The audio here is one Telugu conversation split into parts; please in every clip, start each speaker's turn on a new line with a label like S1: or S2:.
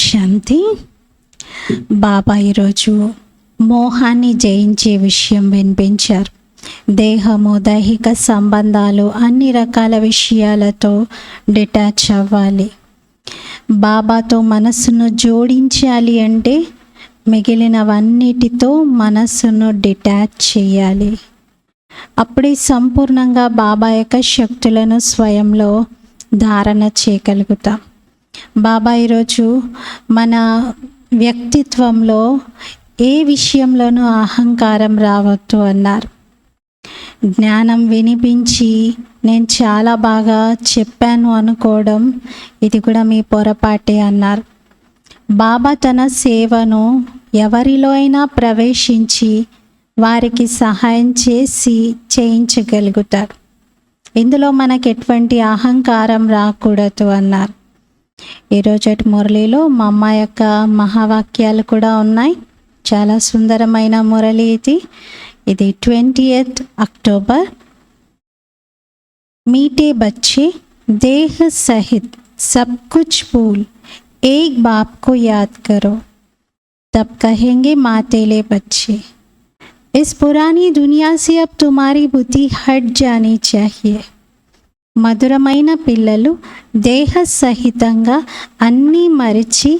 S1: శాంతి. బాబా ఈరోజు మోహాన్ని జయించే విషయం వినిపించారు. దేహము, దైహిక సంబంధాలు, అన్ని రకాల విషయాలతో డిటాచ్ అవ్వాలి. బాబాతో మనస్సును జోడించాలి అంటే మిగిలినవన్నిటితో మనస్సును డిటాచ్ చేయాలి. అప్పుడే సంపూర్ణంగా బాబా యొక్క శక్తులను స్వయంలో ధారణ చేయగలుగుతాం. బాబా ఈరోజు మన వ్యక్తిత్వంలో ఏ విషయంలోనూ అహంకారం రావద్దు అన్నారు. జ్ఞానం వినిపించి నేను చాలా బాగా చెప్పాను అనుకోవడం ఇది కూడా మీ పొరపాటే అన్నారు. బాబా తన సేవను ఎవరిలో అయినా ప్రవేశించి వారికి సహాయం చేయించగలుగుతారు. ఇందులో మనకు ఎటువంటి అహంకారం రాకూడదు అన్నారు. ఈరోజటి మురళిలో మా అమ్మ యొక్క మహావాక్యాలు కూడా ఉన్నాయి. చాలా సుందరమైన మురళి ఇది 20th అక్టోబర్. मीठे बच्चे देह सहित सब कुछ भूल एक बाप को याद करो, तब कहेंगे मातेले बच्चे. इस पुरानी दुनिया से अब तुम्हारी बुद्धि हट जानी चाहिए. మధురమైన పిల్లలు దేహ సహితంగా అన్నీ మరిచి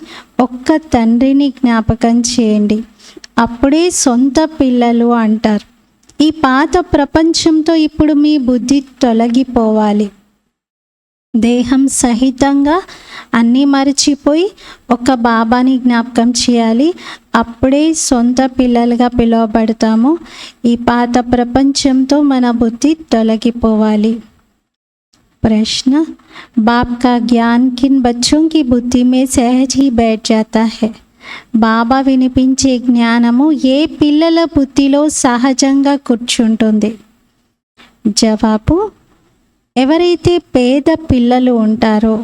S1: ఒక్క తండ్రిని జ్ఞాపకం చేయండి, అప్పుడే సొంత పిల్లలు అంటారు. ఈ పాత ప్రపంచంతో ఇప్పుడు మీ బుద్ధి తొలగిపోవాలి. దేహం సహితంగా అన్నీ మరిచిపోయి ఒక బాబాని జ్ఞాపకం చేయాలి, అప్పుడే సొంత పిల్లలుగా పిలువబడతాము. ఈ పాత ప్రపంచంతో మన బుద్ధి తొలగిపోవాలి. प्रश्न, बाप का ज्ञान किन बच्चों की बुद्धि में सहज ही बैठ जाता है? బాబా వినిపించే జ్ఞానము ఏ పిల్లల బుద్ధిలో సహజంగా కూర్చుంటుంది? జవాబు, ఎవరైతే పేద పిల్లలు ఉంటారో,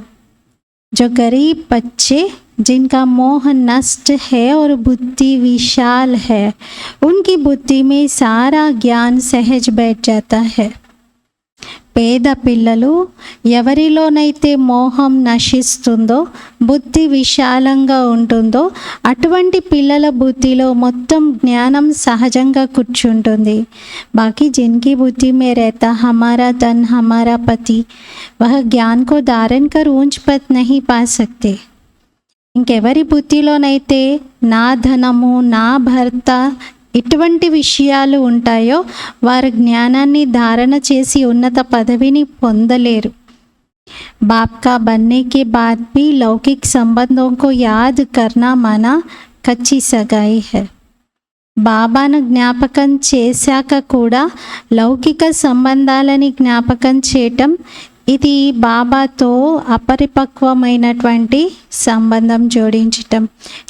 S1: जो गरीब बच्चे जिनका मोह नष्ट है और बुद्धि विशाल है, उनकी बुद्धि में सारा ज्ञान सहज बैठ जाता है. పేద పిల్లలు ఎవరిలోనైతే మోహం నశిస్తుందో, బుద్ధి విశాలంగా ఉంటుందో అటువంటి పిల్లల బుద్ధిలో మొత్తం జ్ఞానం సహజంగా కూర్చుంటుంది. బాకీ जिनकी बुद्धि में रहता हमारा धन हमारा पति, वह ज्ञान को धारण कर ऊंच पद नहीं पा सकते. ఇంకెవరి బుద్ధిలోనైతే నా ధనము, నా భర్త ఇటువంటి విషయాలు ఉంటాయో వారు జ్ఞానాన్ని ధారణ చేసి ఉన్నత పదవిని పొందలేరు. बाप का बनने के बाद भी लौकिक संबंधों को याद करना माना कच्ची सगाई है. బాబాను జ్ఞాపకం చేశాక కూడా లౌకిక సంబంధాలని జ్ఞాపకం చేయటం ఇది బాబాతో అపరిపక్వమైనటువంటి సంబంధం జోడించటం,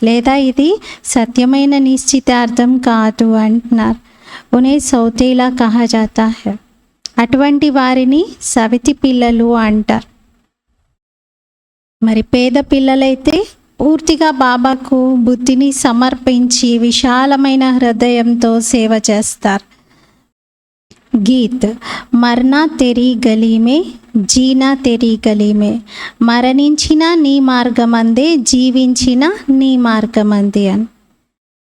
S1: లేదా ఇది సత్యమైన నిశ్చితార్థం కాదు అంటున్నారు. ఉనే సౌతేలా కహా జాతా హై. అటువంటి వారిని సవితి పిల్లలు అంటారు. మరి పేద పిల్లలైతే పూర్తిగా బాబాకు బుద్ధిని సమర్పించి విశాలమైన హృదయంతో సేవ చేస్తారు. గీత్, మర్నా తెరీ గలీ మే, జీనా తెరీ గలీ మే. మరణించిన నీ మార్గమందే, జీవించిన నీ మార్గమందే అని.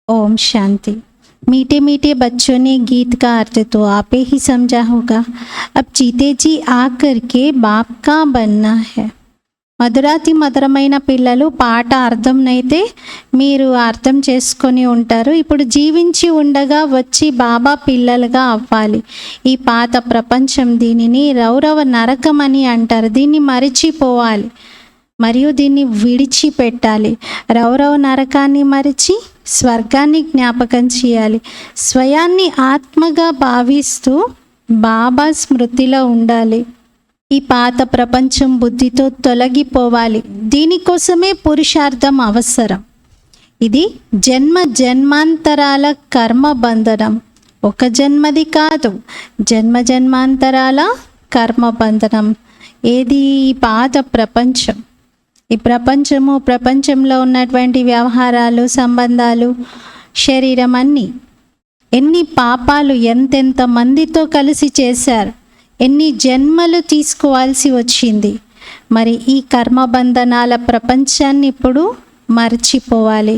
S1: ఓం శాంతి. मीठे मीठे बच्चों ने गीत का अर्थ तो आपे ही समझा होगा. अब जीते जी आकर के बाप का बनना है. మధురాతి మధురమైన పిల్లలు పాట అర్థంనైతే మీరు అర్థం చేసుకొని ఉంటారు. ఇప్పుడు జీవించి ఉండగా వచ్చి బాబా పిల్లలుగా అవ్వాలి. ఈ పాత ప్రపంచం దీనిని రౌరవ నరకం అని అంటారు. దీన్ని మరిచిపోవాలి మరియు దీన్ని విడిచిపెట్టాలి. రౌరవ నరకాన్ని మరిచి స్వర్గాన్ని జ్ఞాపకం చేయాలి. స్వయాన్ని ఆత్మగా భావిస్తూ బాబా స్మృతిలో ఉండాలి. ఈ పాత ప్రపంచం బుద్ధితో తొలగిపోవాలి. దీనికోసమే పురుషార్థం అవసరం. ఇది జన్మ జన్మాంతరాల కర్మ బంధనం. ఒక జన్మది కాదు, జన్మ జన్మాంతరాల కర్మ బంధనం. ఏది? ఈ పాత ప్రపంచం. ఈ ప్రపంచంలో ఉన్నటువంటి వ్యవహారాలు, సంబంధాలు, శరీరం అన్నీ ఎన్ని పాపాలు ఎంతెంత మందితో కలిసి చేశారు, ఎన్ని జన్మలు తీసుకోవాల్సి వచ్చింది. మరి ఈ కర్మబంధనాల ప్రపంచాన్ని ఇప్పుడు మర్చిపోవాలి.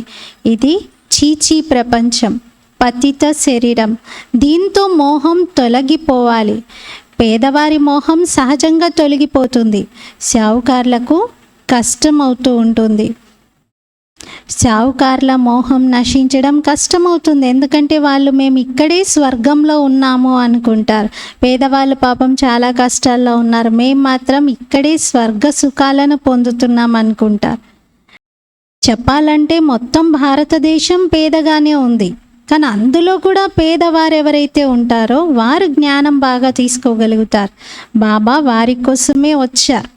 S1: ఇది చీచీ ప్రపంచం, పతిత శరీరం. దీంతో మోహం తొలగిపోవాలి. పేదవారి మోహం సహజంగా తొలగిపోతుంది. షావుకార్లకు కష్టం అవుతూ ఉంటుంది. షావుకార్ల మోహం నశించడం కష్టమవుతుంది. ఎందుకంటే వాళ్ళు మేము ఇక్కడే స్వర్గంలో ఉన్నాము అనుకుంటారు. పేదవాళ్ళు పాపం చాలా కష్టాల్లో ఉన్నారు, మేము మాత్రం ఇక్కడే స్వర్గ సుఖాలను పొందుతున్నాం అనుకుంటారు. చెప్పాలంటే మొత్తం భారతదేశం పేదగానే ఉంది. కానీ అందులో కూడా పేదవారు ఎవరైతే ఉంటారో వారు జ్ఞానం బాగా తీసుకోగలుగుతారు. బాబా వారి కోసమే వచ్చారు.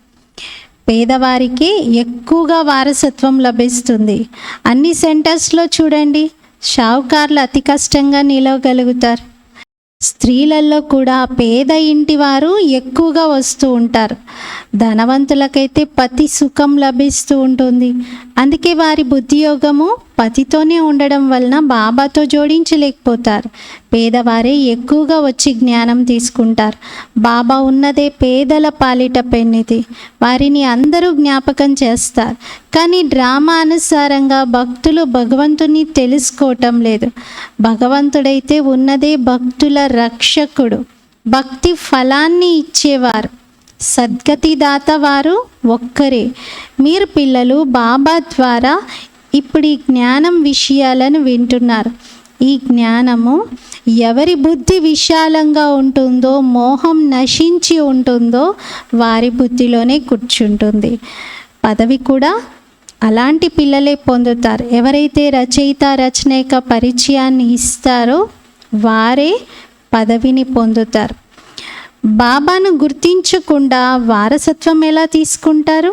S1: పేదవారికి ఎక్కువగా వారసత్వం లభిస్తుంది. అన్ని సెంటర్స్లో చూడండి, షావుకార్లు అతి కష్టంగా నిలవగలుగుతారు. స్త్రీలలో కూడా పేద ఇంటి వారు ఎక్కువగా వస్తూ ఉంటారు. ధనవంతులకైతే పతి సుఖం లభిస్తూ ఉంటుంది. అందుకే వారి బుద్ధియోగము పతితోనే ఉండడం వలన బాబాతో జోడించలేకపోతారు. పేదవారే ఎక్కువగా వచ్చి జ్ఞానం తీసుకుంటారు. బాబా ఉన్నదే పేదల పాలిట పెన్నిది. వారిని అందరూ జ్ఞాపకం చేస్తారు. కానీ డ్రామా అనుసారంగా భక్తులు భగవంతుని తెలుసుకోవటం లేదు. భగవంతుడైతే ఉన్నదే భక్తుల రక్షకుడు, భక్తి ఫలాన్ని ఇచ్చేవారు, సద్గతిదాత వారు ఒక్కరే. మీరు పిల్లలు బాబా ద్వారా ఇప్పుడు ఈ జ్ఞానం విషయాలను వింటున్నారు. ఈ జ్ఞానము ఎవరి బుద్ధి విశాలంగా ఉంటుందో, మోహం నశించి ఉంటుందో వారి బుద్ధిలోనే కూర్చుంటుంది. పదవి కూడా అలాంటి పిల్లలే పొందుతారు. ఎవరైతే రచయిత రచనైక పరిచయాన్ని ఇస్తారో వారే పదవిని పొందుతారు. బాబాను గుర్తించకుండా వారసత్వం ఎలా తీసుకుంటారు?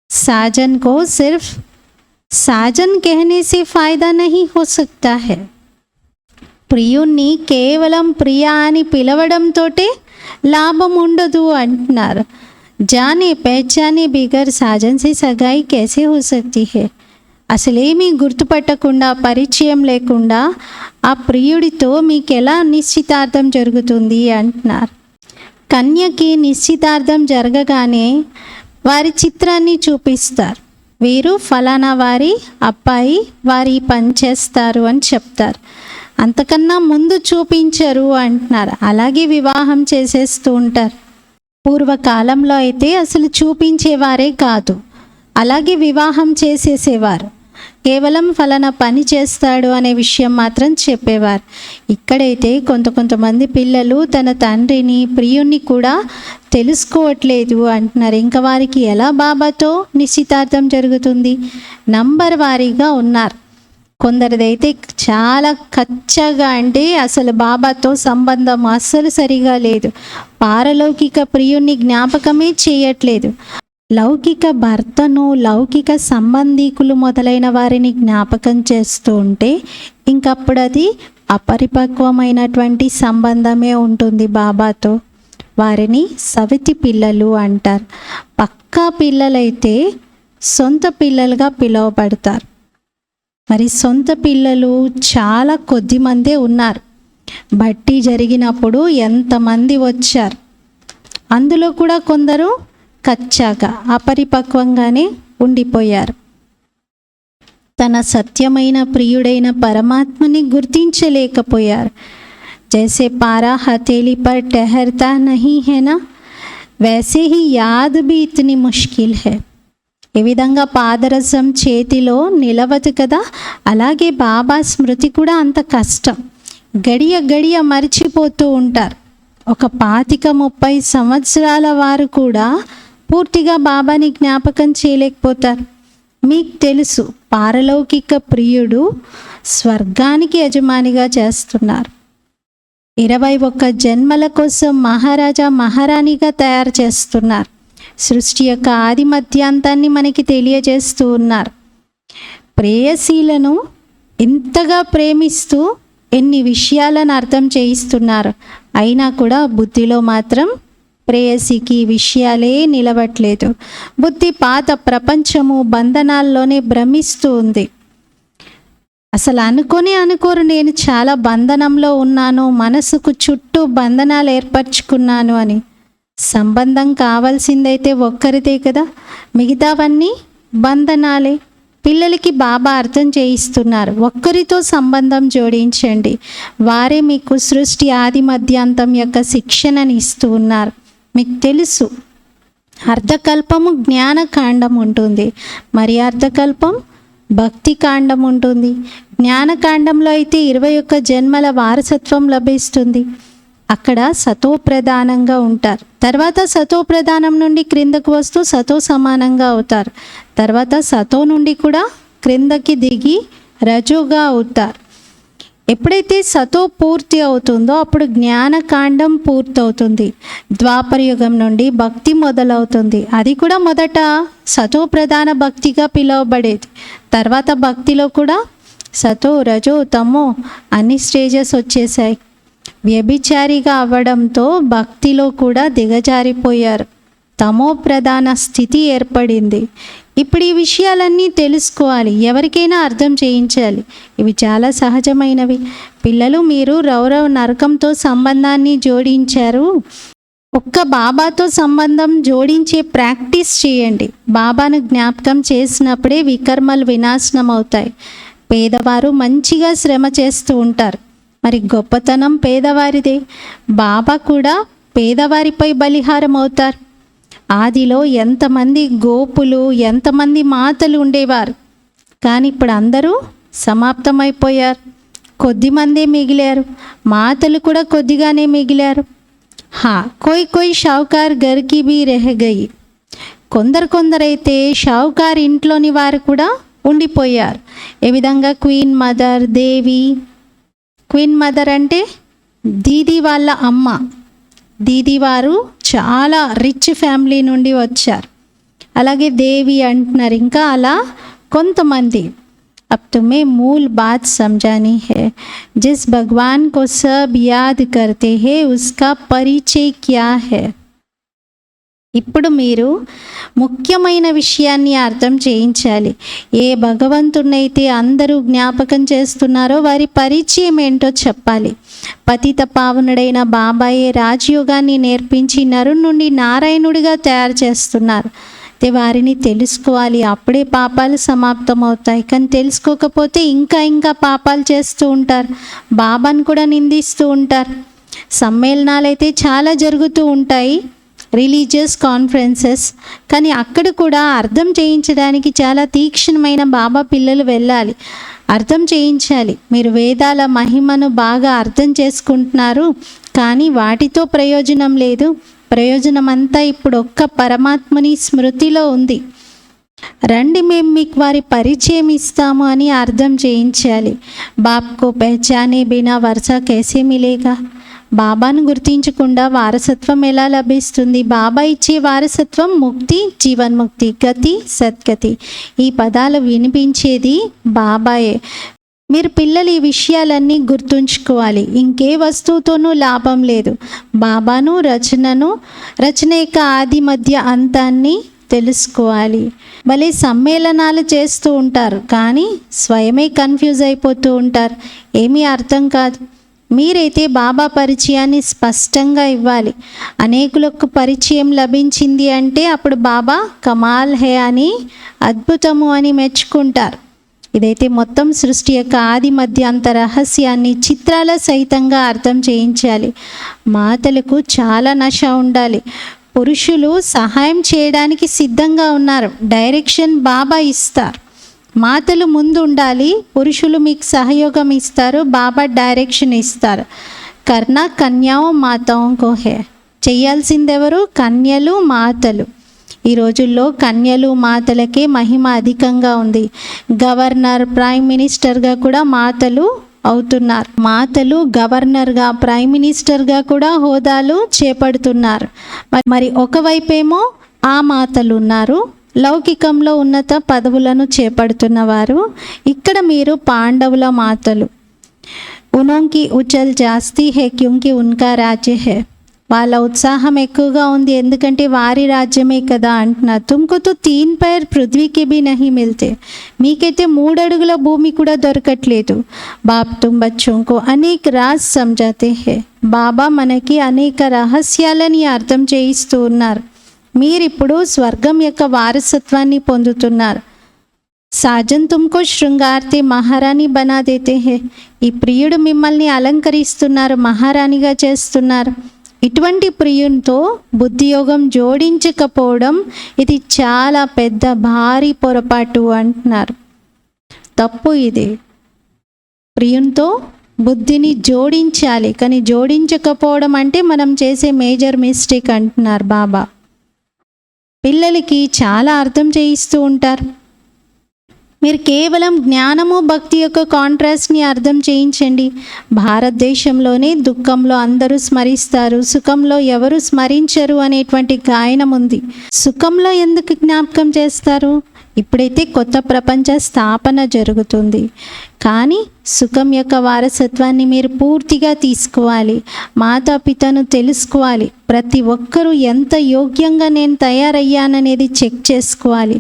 S1: సాజన్ కో సిర్ఫ్ సాజన్ कहने से फायदा नहीं हो सकता है. ప్రియుణ్ణి కేవలం ప్రియా అని పిలవడంతోటే లాభం ఉండదు అంటున్నారు. జానే పహచానే బిగర్ సాజన్ సే సగాయి कैसे हो सकती है. అసలేమీ గుర్తుపట్టకుండా, పరిచయం లేకుండా ఆ ప్రియుడితో మీకు ఎలా నిశ్చితార్థం జరుగుతుంది అంటున్నారు. కన్యకి నిశ్చితార్థం జరగగానే వారి చిత్రాన్ని చూపిస్తారు. వీరు ఫలానా వారి అబ్బాయి, వారి పని చేస్తారు అని చెప్తారు. అంతకన్నా ముందు చూపించరు అంటున్నారు. అలాగే వివాహం చేసేస్తూ ఉంటారు. పూర్వకాలంలో అయితే అసలు చూపించేవారే కాదు, అలాగే వివాహం చేసేసేవారు. కేవలం ఫలానా పని చేస్తాడు అనే విషయం మాత్రం చెప్పేవారు. ఇక్కడైతే కొంతమంది పిల్లలు తన తండ్రిని, ప్రియుణ్ణి కూడా తెలుసుకోవట్లేదు అంటున్నారు. ఇంకా వారికి ఎలా బాబాతో నిశ్చితార్థం జరుగుతుంది? నంబర్ వారీగా ఉన్నారు. కొందరిదైతే చాలా కచ్చగా, అంటే అసలు బాబాతో సంబంధం అస్సలు సరిగా లేదు. పారలౌకిక ప్రియుణ్ణి జ్ఞాపకమే చేయట్లేదు. లౌకిక భర్తను, లౌకిక సంబంధీకులు మొదలైన వారిని జ్ఞాపకం చేస్తూ ఉంటే ఇంకప్పుడు అది అపరిపక్వమైనటువంటి సంబంధమే ఉంటుంది బాబాతో. వారిని సవితి పిల్లలు అంటారు. పక్కా పిల్లలైతే సొంత పిల్లలుగా పిలువబడతారు. మరి సొంత పిల్లలు చాలా కొద్ది మందే ఉన్నారు. బట్టి జరిగినప్పుడు ఎంతమంది వచ్చారు. అందులో కూడా కొందరు కచ్చాగా, అపరిపక్వంగానే ఉండిపోయారు. తన సత్యమైన ప్రియుడైన పరమాత్మని గుర్తించలేకపోయారు. जैसे पारा हथेली पर ठहरता नहीं है ना, वैसे ही याद भी इतनी मुश्किल है. ఏ విధంగా పాదరసం చేతిలో నిలవదు కదా, అలాగే బాబా స్మృతి కూడా అంత కష్టం. గడియ గడియ మర్చిపోతూ ఉంటారు. ఒక 25-30 సంవత్సరాల వారు కూడా పూర్తిగా బాబాని జ్ఞాపకం చేయలేకపోతారు. మీకు తెలుసు, పారలౌకిక ప్రియుడు స్వర్గానికి యజమానిగా చేస్తున్నారు. 21 జన్మల కోసం మహారాజా మహారాణిగా తయారు చేస్తున్నారు. సృష్టి యొక్క ఆది మధ్యాంతాన్ని మనకి తెలియజేస్తూ ఉన్నారు. ప్రేయసీలను ఇంతగా ప్రేమిస్తూ ఎన్ని విషయాలను అర్థం చేయిస్తున్నారు. అయినా కూడా బుద్ధిలో మాత్రం ప్రేయసికి విషయాలే నిలవట్లేదు. బుద్ధి పాత ప్రపంచము, బంధనాల్లోనే భ్రమిస్తూ ఉంది. అసలు అనుకోరు నేను చాలా బంధనంలో ఉన్నాను, మనసుకు చుట్టూ బంధనాలు ఏర్పరచుకున్నాను అని. సంబంధం కావాల్సిందైతే ఒక్కరిదే కదా, మిగతావన్నీ బంధనాలే. పిల్లలకి బాబా అర్థం చేయిస్తున్నారు. ఒక్కరితో సంబంధం జోడించండి, వారే మీకు సృష్టి ఆది మధ్యాంతం యొక్క శిక్షణని ఇస్తూ ఉన్నారు. మీకు తెలుసు, అర్ధకల్పము జ్ఞానకాండం ఉంటుంది, మరి అర్ధకల్పం భక్తి కాండం ఉంటుంది. జ్ఞానకాండంలో అయితే 21 జన్మల వారసత్వం లభిస్తుంది. అక్కడ సతో ప్రధానంగా ఉంటారు. తర్వాత సతో ప్రధానం నుండి క్రిందకు వస్తూ సతో సమానంగా అవుతారు. తర్వాత సతో నుండి కూడా క్రిందకి దిగి రజోగా అవుతారు. ఎప్పుడైతే సతో పూర్తి అవుతుందో అప్పుడు జ్ఞానకాండం పూర్తవుతుంది. ద్వాపర యుగం నుండి భక్తి మొదలవుతుంది. అది కూడా మొదట సతో ప్రధాన భక్తిగా పిలువబడేది. తర్వాత భక్తిలో కూడా సతో, రజో, తమో అన్ని స్టేజెస్ వచ్చేసాయి. వ్యభిచారిగా అవ్వడంతో భక్తిలో కూడా దిగజారిపోయారు. తమో ప్రధాన స్థితి ఏర్పడింది. ఇప్పుడు ఈ విషయాలన్నీ తెలుసుకోవాలి, ఎవరికైనా అర్థం చేయించాలి. ఇవి చాలా సహజమైనవి. పిల్లలు, మీరు రౌరవ నరకంతో సంబంధాన్ని జోడించారు. ఒక్క బాబాతో సంబంధం జోడించే ప్రాక్టీస్ చేయండి. బాబాను జ్ఞాపకం చేసినప్పుడే వికర్మలు వినాశనం అవుతాయి. పేదవారు మంచిగా శ్రమ చేస్తూ ఉంటారు, మరి గొప్పతనం పేదవారిదే. బాబా కూడా పేదవారిపై బలిహారం అవుతారు. ఆదిలో ఎంతమంది గోపులు, ఎంతమంది మాతలు ఉండేవారు, కానీ ఇప్పుడు అందరూ సమాప్తమైపోయారు. కొద్దిమందే మిగిలారు. మాతలు కూడా కొద్దిగానే మిగిలారు. కోయి షావుకార్ గర్కి బి రెహగయి. కొందరైతే షావుకార్ ఇంట్లోని వారు కూడా ఉండిపోయారు. ఏ విధంగా క్వీన్ మదర్, దేవి. క్వీన్ మదర్ అంటే దీది వాళ్ళ అమ్మ. దీది వారు చాలా రిచ్ ఫ్యామిలీ నుండి వచ్చారు. అలాగే దేవి అంటున్నారు. ఇంకా అలా కొంతమంది. अब तुम्हें मूल बात समझानी है, जिस भगवान को सब याद करते हैं उसका परिचय क्या है. ఇప్పుడు మీరు ముఖ్యమైన విషయాన్ని అర్థం చేయించాలి. ఏ భగవంతునైతే అందరూ జ్ఞాపకం చేస్తున్నారో వారి పరిచయం ఏంటో చెప్పాలి. పతిత పావనుడైన బాబాయే రాజయోగాన్ని నేర్పించి నరుని నుండి నారాయణుడిగా తయారు చేస్తున్నారు. వారిని తెలుసుకోవాలి, అప్పుడే పాపాలు సమాప్తం అవుతాయి. కానీ తెలుసుకోకపోతే ఇంకా పాపాలు చేస్తూ ఉంటారు. బాబాను కూడా నిందిస్తూ ఉంటారు. సమ్మేళనాలు అయితే చాలా జరుగుతూ ఉంటాయి, రిలీజియస్ కాన్ఫరెన్సెస్. కానీ అక్కడ కూడా అర్థం చేయించడానికి చాలా తీక్షణమైన బాబా పిల్లలు వెళ్ళాలి, అర్థం చేయించాలి. మీరు వేదాల మహిమను బాగా అర్థం చేసుకుంటున్నారు, కానీ వాటితో ప్రయోజనం లేదు. ప్రయోజనం అంతా ఇప్పుడు ఒక్క పరమాత్మని స్మృతిలో ఉంది. రండి, మేము మీకు వారి పరిచయం ఇస్తాము అని అర్థం చేయించాలి. బాప్కో పెహచానే బినా వర్షా కేసే మిలేగా. బాబాను గుర్తించకుండా వారసత్వం ఎలా లభిస్తుంది? బాబా ఇచ్చే వారసత్వం ముక్తి, జీవన్ముక్తి, గతి, సద్గతి. ఈ పదాలు వినిపించేది బాబాయే. మీరు పిల్లలు ఈ విషయాలన్నీ గుర్తుంచుకోవాలి. ఇంకే వస్తువుతోనూ లాభం లేదు. బాబాను, రచన యొక్క ఆది మధ్య అంతాన్ని తెలుసుకోవాలి. భలే సమ్మేళనాలు చేస్తూ ఉంటారు, కానీ స్వయమే కన్ఫ్యూజ్ అయిపోతూ ఉంటారు. ఏమీ అర్థం కాదు. మీరైతే బాబా పరిచయాన్ని స్పష్టంగా ఇవ్వాలి. అనేకులకు పరిచయం లభించింది అంటే అప్పుడు బాబా కమాల్ హే అని, అద్భుతము అని మెచ్చుకుంటారు. ఇదైతే మొత్తం సృష్టి యొక్క ఆది మధ్యాంత రహస్యాన్ని చిత్రాల సహితంగా అర్థం చేయించాలి. మాతలకు చాలా నశ ఉండాలి. పురుషులు సహాయం చేయడానికి సిద్ధంగా ఉన్నారు. డైరెక్షన్ బాబా ఇస్తారు. మాతలు ముందు ఉండాలి, పురుషులు మీకు సహయోగం ఇస్తారు, బాబా డైరెక్షన్ ఇస్తారు. కర్ణ కన్యాओं మాతాओं को है. చేయాల్సిందెవరు? కన్యలు, మాతలు. ఈ రోజుల్లో కన్యలు, మాతలకే మహిమ అధికంగా ఉంది. గవర్నర్, ప్రైమ్ మినిస్టర్గా కూడా మాతలు అవుతున్నారు. మాతలు గవర్నర్గా, ప్రైమ్ మినిస్టర్గా కూడా హోదాలు చేపడుతున్నారు. మరి ఒకవైపేమో ఆ మాతలు ఉన్నారు, లౌకికంలో ఉన్నత పదవులను చేపడుతున్నవారు. ఇక్కడ మీరు పాండవుల మాతలు. ఉనోంకి ఉచల్ జాస్తి హే క్యూంకి ఉన్కా రాజ్య హే. వాళ్ళ ఉత్సాహం ఎక్కువగా ఉంది, ఎందుకంటే వారి రాజ్యమే కదా అంటున్నారు. తుమ్కు తో 3 पैर పృథ్వీకి భీ నహీ మిల్తే. మీకైతే 3 అడుగుల భూమి కూడా దొరకట్లేదు. బాప్ తుమ్ బచ్చోంకో అనేక రాజ్ సమజాతే హే. బాబా మనకి అనేక రహస్యాలని అర్థం చేయిస్తూ ఉన్నారు. మీరిప్పుడు స్వర్గం యొక్క వారసత్వాన్ని పొందుతున్నారు. సాజన్ తుమ్కో శృంగార్తే మహారాణి బనా దేతే హే. ఈ ప్రియుడు మిమ్మల్ని అలంకరిస్తున్నారు, మహారాణిగా చేస్తున్నారు. ఇటువంటి ప్రియునితో బుద్ధియోగం జోడించకపోవడం ఇది చాలా పెద్ద భారీ పొరపాటు అంటున్నారు. తప్పు ఇది. ప్రియునితో బుద్ధిని జోడించాలి, కానీ జోడించకపోవడం అంటే మనం చేసే మేజర్ మిస్టేక్ అంటున్నారు బాబా. పిల్లలకి చాలా అర్థం చేయిస్తూ ఉంటారు. మీరు కేవలం జ్ఞానము భక్తి యొక్క కాంట్రాస్ట్ని అర్థం చేయించండి. భారతదేశంలోనే దుఃఖంలో అందరూ స్మరిస్తారు, సుఖంలో ఎవరు స్మరించరు అనేటువంటి గాయనం ఉంది. సుఖంలో ఎందుకు జ్ఞాపకం చేస్తారు? ఇప్పుడైతే కొత్త ప్రపంచ స్థాపన జరుగుతుంది, కానీ సుఖం యొక్క వారసత్వాన్ని మీరు పూర్తిగా తీసుకోవాలి. మాతాపితను తెలుసుకోవాలి. ప్రతి ఒక్కరూ ఎంత యోగ్యంగా నేను తయారయ్యాననేది చెక్ చేసుకోవాలి.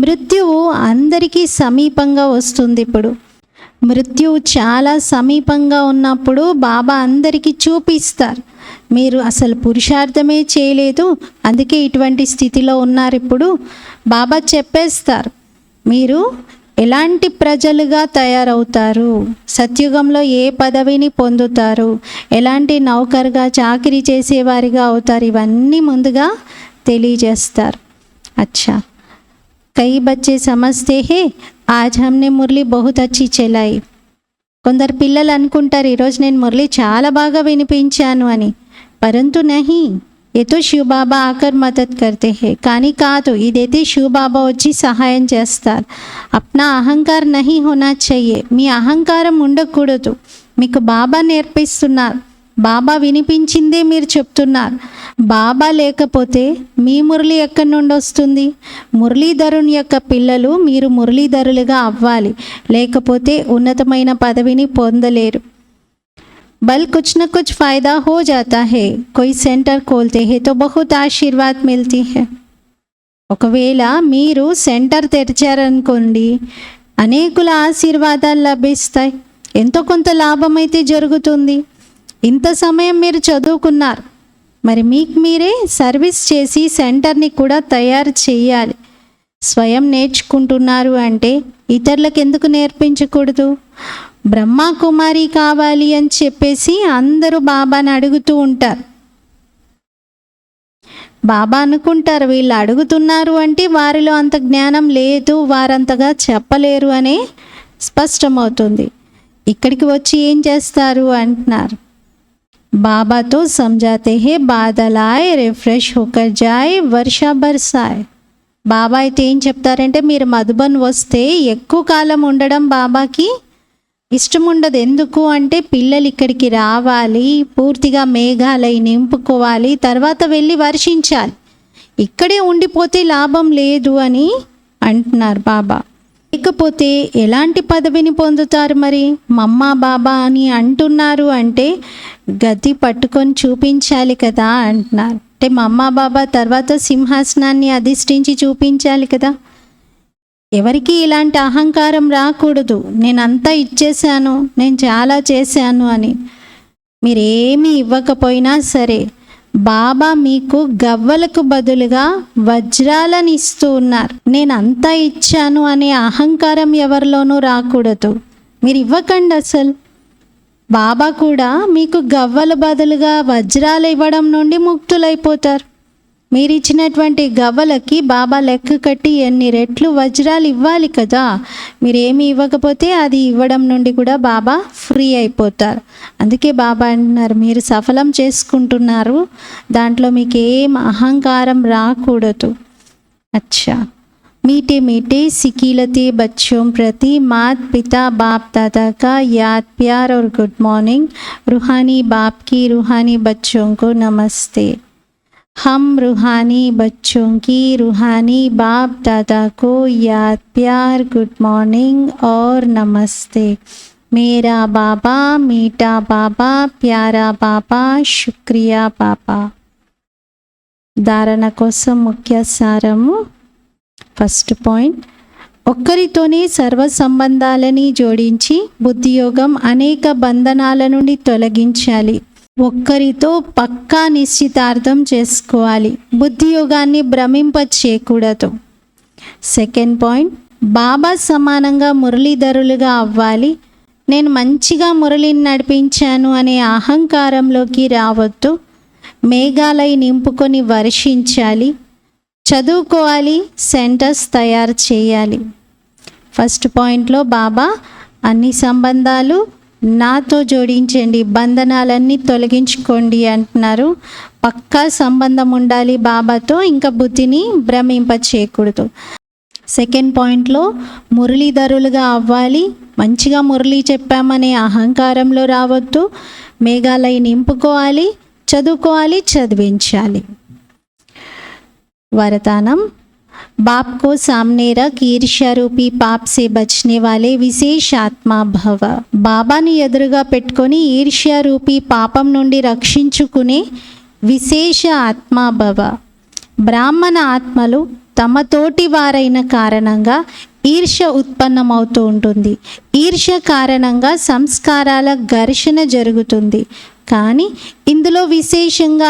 S1: మృత్యువు అందరికీ సమీపంగా వస్తుంది. ఇప్పుడు మృత్యువు చాలా సమీపంగా ఉన్నప్పుడు బాబా అందరికీ చూపిస్తారు, మీరు అసలు పురుషార్థమే చేయలేదు, అందుకే ఇటువంటి స్థితిలో ఉన్నారు. ఇప్పుడు బాబా చెప్పేస్తారు, మీరు ఎలాంటి ప్రజలుగా తయారవుతారు, సత్యుగంలో ఏ పదవిని పొందుతారు, ఎలాంటి నౌకర్గా చాకరీ చేసేవారిగా అవుతారు, ఇవన్నీ ముందుగా తెలియజేస్తారు. అచ్చా, కై బచ్చే సమజ్తే హే ఆజ్ హమ్నే మురళి బహుత్ అచ్చి చలాయి. కొందరు పిల్లలు అనుకుంటారు, ఈరోజు నేను మురళి చాలా బాగా వినిపించాను అని. పరంతు నహీ, ఏతో శివ్ బాబా ఆకర్ మదత్ కర్తే హే. కానీ కాదు, ఇదైతే శివ్ బాబా వచ్చి సహాయం చేస్తారు. అప్నా అహంకార్ నహీ హోనా చెయ్యే. మీ అహంకారం ఉండకూడదు. మీకు బాబా నేర్పిస్తున్నారు, బాబా వినిపించిందే మీరు చెప్తున్నారు. బాబా లేకపోతే మీ మురళి ఎక్కడి నుండి వస్తుంది? మురళీధరుని యొక్క పిల్లలు మీరు మురళీధరులుగా అవ్వాలి, లేకపోతే ఉన్నతమైన పదవిని పొందలేరు. बल कुछ न कुछ फ़ायदा हो जाता है. कोई सेंटर खोलते हैं तो बहुत आशीर्वाद मिलती है. ఒకవేళ మీరు సెంటర్ తెరిచారనుకోండి, అనేకుల ఆశీర్వాదాలు లభిస్తాయి, ఎంతో కొంత లాభం అయితే జరుగుతుంది. ఇంత సమయం మీరు చదువుకున్నారు, మరి మీకు మీరే సర్వీస్ చేసి సెంటర్ని కూడా తయారు చేయాలి. స్వయం నేర్చుకుంటున్నారు అంటే ఇతరులకు ఎందుకు నేర్పించకూడదు? బ్రహ్మా కుమారి కావాలి అని చెప్పేసి అందరూ బాబాని అడుగుతూ ఉంటారు. బాబా అనుకుంటారు, వీళ్ళు అడుగుతున్నారు అంటే వారిలో అంత జ్ఞానం లేదు, వారంతగా చెప్పలేరు అనే స్పష్టమవుతుంది. ఇక్కడికి వచ్చి ఏం చేస్తారు అంటున్నారు, బాబాతో సమझाते हैं बादल आए रिफ्रेश होकर जाए वर्षा बरसाए. బాబా అయితే ఏం చెప్తారంటే, మీరు మధుబన్ వస్తే ఎక్కువ కాలం ఉండడం బాబాకి ఇష్టం ఉండదు. ఎందుకు అంటే పిల్లలు ఇక్కడికి రావాలి, పూర్తిగా మేఘాలై నింపుకోవాలి, తర్వాత వెళ్ళి వర్షించాలి. ఇక్కడే ఉండిపోతే లాభం లేదు అని అంటున్నారు బాబా. లేకపోతే ఎలాంటి పదవిని పొందుతారు? మరి మమ్మా బాబా అని అంటున్నారు అంటే గది పట్టుకొని చూపించాలి కదా అంటున్నారు. అంటే మమ్మా బాబా తర్వాత సింహాసనాన్ని అధిష్ఠించి చూపించాలి కదా. ఎవరికి ఇలాంటి అహంకారం రాకూడదు, నేనంతా ఇచ్చేసాను, నేను చాలా చేశాను అని. మీరేమీ ఇవ్వకపోయినా సరే బాబా మీకు గవ్వలకు బదులుగా వజ్రాలను ఇస్తూ ఉన్నారు. నేను అంతా ఇచ్చాను అనే అహంకారం ఎవరిలోనూ రాకూడదు. మీరు ఇవ్వకండి అసలు. బాబా కూడా మీకు గవ్వల బదులుగా వజ్రాలు ఇవ్వడం నుండి ముక్తులైపోతారు. మీరు ఇచ్చినటువంటి గవ్వలకి బాబా లెక్క కట్టి ఎన్ని రెట్లు వజ్రాలు ఇవ్వాలి కదా. మీరేమి ఇవ్వకపోతే అది ఇవ్వడం నుండి కూడా బాబా ఫ్రీ అయిపోతారు. అందుకే బాబా అంటున్నారు, మీరు సఫలం చేసుకుంటున్నారు, దాంట్లో మీకు ఏం అహంకారం రాకూడదు. అచ్చా, मीठे मीठे सिकीलते बच्चों प्रति मात पिता बाप दादा का याद प्यार और गुड मॉर्निंग. रूहानी बाप की रूहानी बच्चों को नमस्ते. हम रूहानी बच्चों की रूहानी बाप दादा को याद प्यार गुड मॉर्निंग और नमस्ते. मेरा बाबा मीठा बाबा प्यारा बाबा शुक्रिया बाबा. धारणा కోసం ముఖ్య సారము. ఫస్ట్ పాయింట్, ఒక్కరితోనే సర్వ సంబంధాలని జోడించి బుద్ధియోగం అనేక బంధనాల నుండి తొలగించాలి. ఒక్కరితో పక్కా నిశ్చితార్థం చేసుకోవాలి, బుద్ధియోగాన్ని భ్రమింప చేయకూడదు. సెకండ్ పాయింట్, బాబా సమానంగా మురళీధరులుగా అవ్వాలి, నేను మంచిగా మురళిని నడిపించాను అనే అహంకారంలోకి రావద్దు. మేఘాలై నింపుకొని వర్షించాలి, చదువుకోవాలి, సెంటర్స్ తయారు చేయాలి. ఫస్ట్ పాయింట్లో బాబా అన్ని సంబంధాలు నాతో జోడించండి, బంధనాలన్నీ తొలగించుకోండి అంటున్నారు. పక్కా సంబంధం ఉండాలి బాబాతో, ఇంకా బుద్ధిని భ్రమింప చేయకూడదు. సెకండ్ పాయింట్లో మురళీధరులుగా అవ్వాలి, మంచిగా మురళి చెప్పామనే అహంకారంలో రావద్దు. మేఘాలయ నింపుకోవాలి, చదువుకోవాలి, చదివించాలి. वरदानम बाप को सामने रख ईर्ष्या रूपी पाप से बचने वाले विशेष आत्मा भव. బాబాని ఎదురుగా పెట్టుకొని ఈర్ష్య రూపీ పాపం నుండి రక్షించుకునే విశేష ఆత్మ భవ. బ్రాహ్మణ ఆత్మలు తమ తోటి వారైన కారణంగా ఈర్ష్య ఉత్పన్నమవుతూ ఉంటుంది. ఈర్ష్య కారణంగా సంస్కారాల ఘర్షణ జరుగుతుంది. కానీ ఇందులో విశేషంగా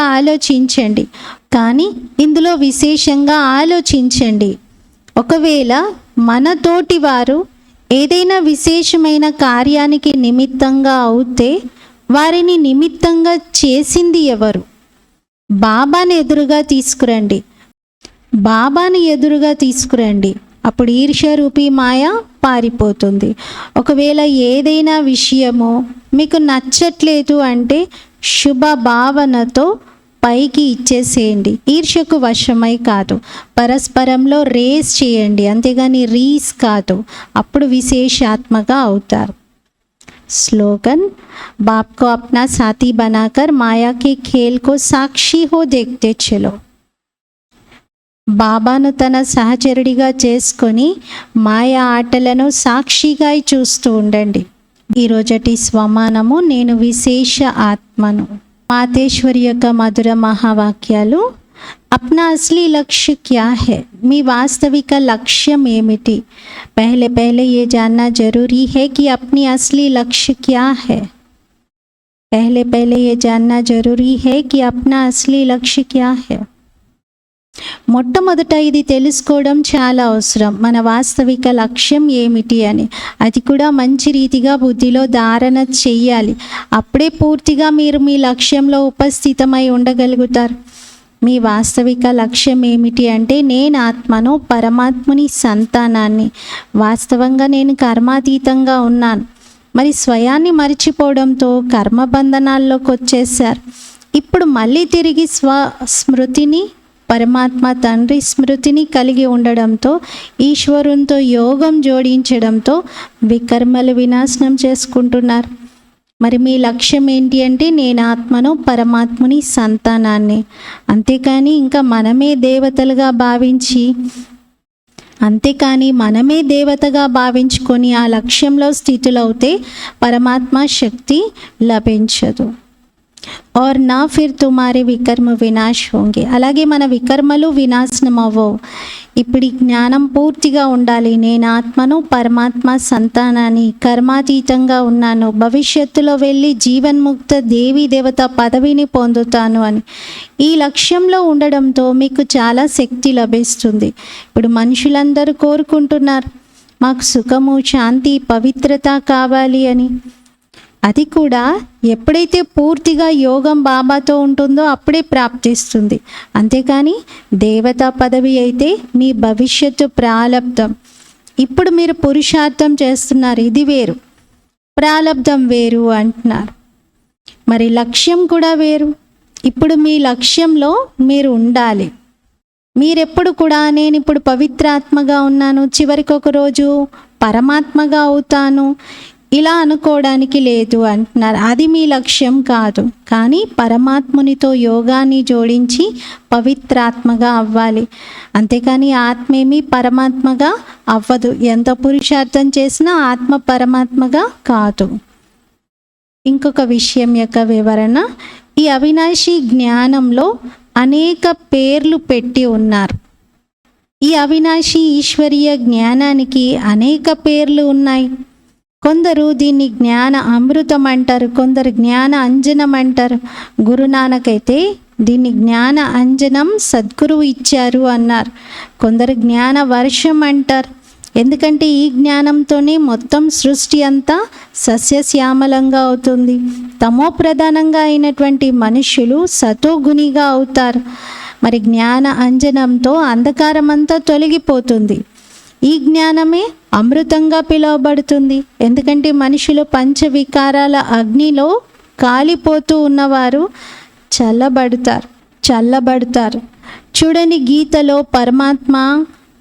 S1: ఆలోచించండి. ఒకవేళ మన తోటి వారు ఏదైనా విశేషమైన కార్యానికి నిమిత్తంగా అవుతే వారిని నిమిత్తంగా చేసింది ఎవరు? బాబాని ఎదురుగా తీసుకురండి. అప్పుడు ఈర్ష్య రూపీ మాయ పారిపోతుంది. ఒకవేళ ఏదైనా విషయము మీకు నచ్చట్లేదు అంటే శుభ భావనతో పైకి ఇచ్చేసేయండి. ఈర్ష్యకు వశమై కాదు, పరస్పరంలో రేస్ చేయండి, అంతేగాని రీస్ కాదు. అప్పుడు విశేషాత్మగా అవుతారు. स्लोगन बाप को अपना साथी बनाकर माया के खेल को साक्षी हो देखते चलो. బాబాను తన సహచరుడిగా చేసుకొని మాయా ఆటలను సాక్షిగా చూస్తూ ఉండండి. ఈరోజటి స్వమానము నేను విశేష ఆత్మను. మాతేశ్వరి యొక్క మధుర మహావాక్యాలు. अपना असली लक्ष्य क्या है? మీ వాస్తవిక లక్ష్యం ఏమిటి? पहले ये जानना जरूरी है कि अपनी असली लक्ष्य क्या है. पहले ये जानना जरूरी है कि अपना असली लक्ष्य क्या है. మొట్టమొదట ఇది తెలుసుకోవడం చాలా అవసరం, మన వాస్తవిక లక్ష్యం ఏమిటి అని. అది కూడా మంచి రీతిగా బుద్ధిలో ధారణ చెయ్యాలి. అప్పుడే పూర్తిగా మీరు మీ లక్ష్యంలో ఉపస్థితమై ఉండగలుగుతారు. మీ వాస్తవిక లక్ష్యం ఏమిటి అంటే నేను ఆత్మను, పరమాత్ముని సంతానాన్ని. వాస్తవంగా నేను కర్మాతీతంగా ఉన్నాను. మరి స్వయాన్ని మరిచిపోవడంతో కర్మబంధనాల్లోకి వచ్చేసారు. ఇప్పుడు మళ్ళీ తిరిగి స్మృతిని, పరమాత్మ తండ్రి స్మృతిని కలిగి ఉండడంతో, ఈశ్వరునితో యోగం జోడించడంతో వికర్మలు వినాశనం చేసుకుంటున్నారు. మరి మీ లక్ష్యం ఏంటి అంటే నేను ఆత్మను, పరమాత్ముని సంతానాన్ని. అంతేకాని ఇంకా మనమే దేవతగా భావించుకొని ఆ లక్ష్యంలో స్థితులవుతే పరమాత్మ శక్తి లభించదు. और ना फिर तुम्हारे వికర్మ వినాశ్ होंगे. అలాగే మన వికర్మలు వినాశనం అవ్వవు. ఇప్పుడు జ్ఞానం పూర్తిగా ఉండాలి. నేను ఆత్మను, పరమాత్మ సంతానాన్ని, కర్మాతీతంగా ఉన్నాను, భవిష్యత్తులో వెళ్ళి జీవన్ముక్త దేవీ దేవత పదవిని పొందుతాను అని. ఈ లక్ష్యంలో ఉండడంతో మీకు చాలా శక్తి లభిస్తుంది. ఇప్పుడు మనుషులందరూ కోరుకుంటున్నారు మాకు సుఖము, శాంతి, పవిత్రత కావాలి అని. అది కూడా ఎప్పుడైతే పూర్తిగా యోగం బాబాతో ఉంటుందో అప్పుడే ప్రాప్తిస్తుంది. అంతేకాని దేవతా పదవి అయితే మీ భవిష్యత్తు ప్రాలబ్ధం. ఇప్పుడు మీరు పురుషార్థం చేస్తున్నారు, ఇది వేరు, ప్రాలబ్ధం వేరు అంటున్నారు. మరి లక్ష్యం కూడా వేరు. ఇప్పుడు మీ లక్ష్యంలో మీరు ఉండాలి. మీరెప్పుడు కూడా నేను ఇప్పుడు పవిత్రాత్మగా ఉన్నాను, చివరికి ఒక రోజు పరమాత్మగా అవుతాను, ఇలా అనుకోవడానికి లేదు అంటున్నారు. అది మీ లక్ష్యం కాదు. కానీ పరమాత్మునితో యోగాన్ని జోడించి పవిత్రాత్మగా అవ్వాలి. అంతేకాని ఆత్మేమి పరమాత్మగా అవ్వదు. ఎంత పురుషార్థం చేసినా ఆత్మ పరమాత్మగా కాదు. ఇంకొక విషయం యొక్క వివరణ. ఈ అవినాశి జ్ఞానంలో అనేక పేర్లు పెట్టి ఉన్నారు. ఈ అవినాశి ఈశ్వరీయ జ్ఞానానికి అనేక పేర్లు ఉన్నాయి. కొందరు దీన్ని జ్ఞాన అమృతం అంటారు, కొందరు జ్ఞాన అంజనం అంటారు. గురునానక్ అయితే దీన్ని జ్ఞాన అంజనం సద్గురువు ఇచ్చారు అన్నారు. కొందరు జ్ఞాన వర్షం అంటారు, ఎందుకంటే ఈ జ్ఞానంతోనే మొత్తం సృష్టి అంతా సస్యశ్యామలంగా అవుతుంది. తమో ప్రధానంగా అయినటువంటి మనుష్యులు సతోగుణిగా అవుతారు. మరి జ్ఞాన అంజనంతో అంధకారం అంతా తొలగిపోతుంది. ఈ జ్ఞానమే అమృతంగా పిలువబడుతుంది. ఎందుకంటే మనుషులు పంచవికారాల అగ్నిలో కాలిపోతూ ఉన్నవారు చల్లబడతారు. చూడండి, గీతలో పరమాత్మ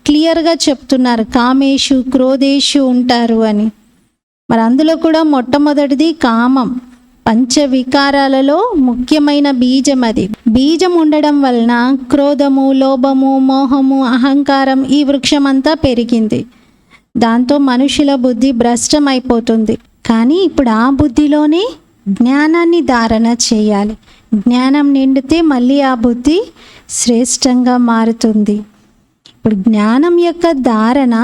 S1: క్లియర్గా చెప్తున్నారు, కామేషు క్రోధేషు ఉంటారు అని. మరి అందులో కూడా మొట్టమొదటిది కామం. పంచవికారాలలో ముఖ్యమైన బీజం అది. బీజం ఉండడం వలన క్రోధము, లోభము, మోహము, అహంకారం ఈ వృక్షం అంతా పెరిగింది. దాంతో మనుషుల బుద్ధి భ్రష్టమైపోతుంది. కానీ ఇప్పుడు ఆ బుద్ధిలోనే జ్ఞానాన్ని ధారణ చేయాలి. జ్ఞానం నిండితే మళ్ళీ ఆ బుద్ధి శ్రేష్టంగా మారుతుంది. ఇప్పుడు జ్ఞానం యొక్క ధారణ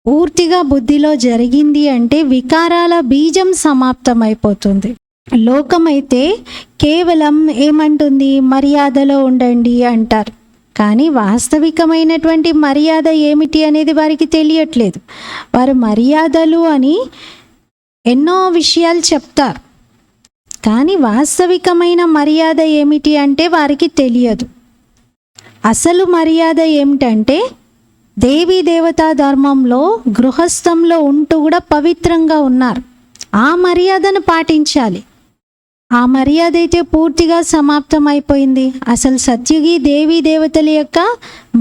S1: పూర్తిగా బుద్ధిలో జరిగింది అంటే వికారాల బీజం సమాప్తమైపోతుంది. లోకమైతే కేవలం ఏమంటుంది, మర్యాదలో ఉండండి అంటారు. కానీ వాస్తవికమైనటువంటి మర్యాద ఏమిటి అనేది వారికి తెలియట్లేదు. వారు మర్యాదలు అని ఎన్నో విషయాలు చెప్తారు, కానీ వాస్తవికమైన మర్యాద ఏమిటి అంటే వారికి తెలియదు. అసలు మర్యాద ఏమిటంటే దేవీ దేవతా ధర్మంలో గృహస్థంలో ఉంటూ కూడా పవిత్రంగా ఉన్నారు. ఆ మర్యాదను పాటించాలి. ఆ మర్యాద అయితే పూర్తిగా సమాప్తం అయిపోయింది. అసలు సత్యుగి దేవీ దేవతల యొక్క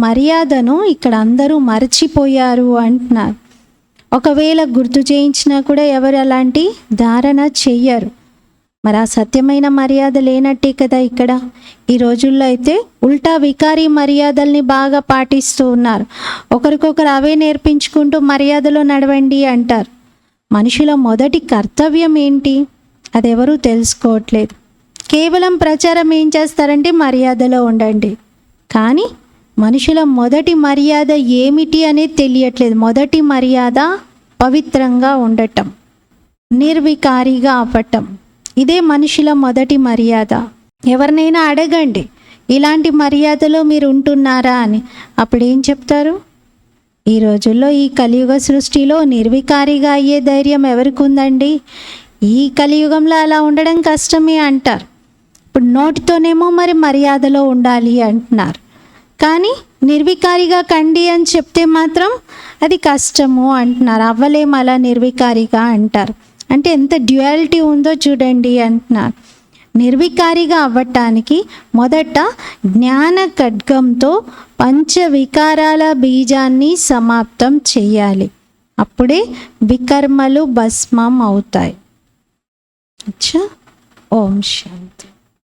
S1: మర్యాదను ఇక్కడ అందరూ మరచిపోయారు అంటున్నారు. ఒకవేళ గుర్తు చేయించినా కూడా ఎవరు అలాంటి ధారణ చెయ్యరు. మరి ఆ సత్యమైన మర్యాద లేనట్టే కదా ఇక్కడ. ఈ రోజుల్లో అయితే ఉల్టా వికారీ మర్యాదల్ని బాగా పాటిస్తూ ఉన్నారు. ఒకరికొకరు అవే నేర్పించుకుంటూ మర్యాదలో నడవండి అంటారు. మనుషుల మొదటి కర్తవ్యం ఏంటి, అదెవరూ తెలుసుకోవట్లేదు. కేవలం ప్రచారం ఏం చేస్తారంటే మర్యాదలో ఉండండి, కానీ మనుషుల మొదటి మర్యాద ఏమిటి అనేది తెలియట్లేదు. మొదటి మర్యాద పవిత్రంగా ఉండటం, నిర్వికారిగా అవ్వటం, ఇదే మనుషుల మొదటి మర్యాద. ఎవరినైనా అడగండి, ఇలాంటి మర్యాదలో మీరు ఉంటున్నారా అని. అప్పుడు ఏం చెప్తారు? ఈ రోజుల్లో ఈ కలియుగ సృష్టిలో నిర్వికారిగా అయ్యే ధైర్యం ఎవరికి ఉందండి? ఈ కలియుగంలో అలా ఉండడం కష్టమే అంటారు. ఇప్పుడు నోటితోనేమో మరి మర్యాదలో ఉండాలి అంటున్నారు, కానీ నిర్వికారిగా కండి అని చెప్తే మాత్రం అది కష్టము అంటున్నారు. అవ్వలేం అలా నిర్వికారిగా అంటారు. అంటే ఎంత డ్యుయాలిటీ ఉందో చూడండి అంటున్నారు. నిర్వికారిగా అవ్వటానికి మొదట జ్ఞాన ఖడ్గంతో పంచవికారాల బీజాన్ని సమాప్తం చేయాలి. అప్పుడే వికర్మలు భస్మం అవుతాయి. అచ్చా, ఓం శాంతి.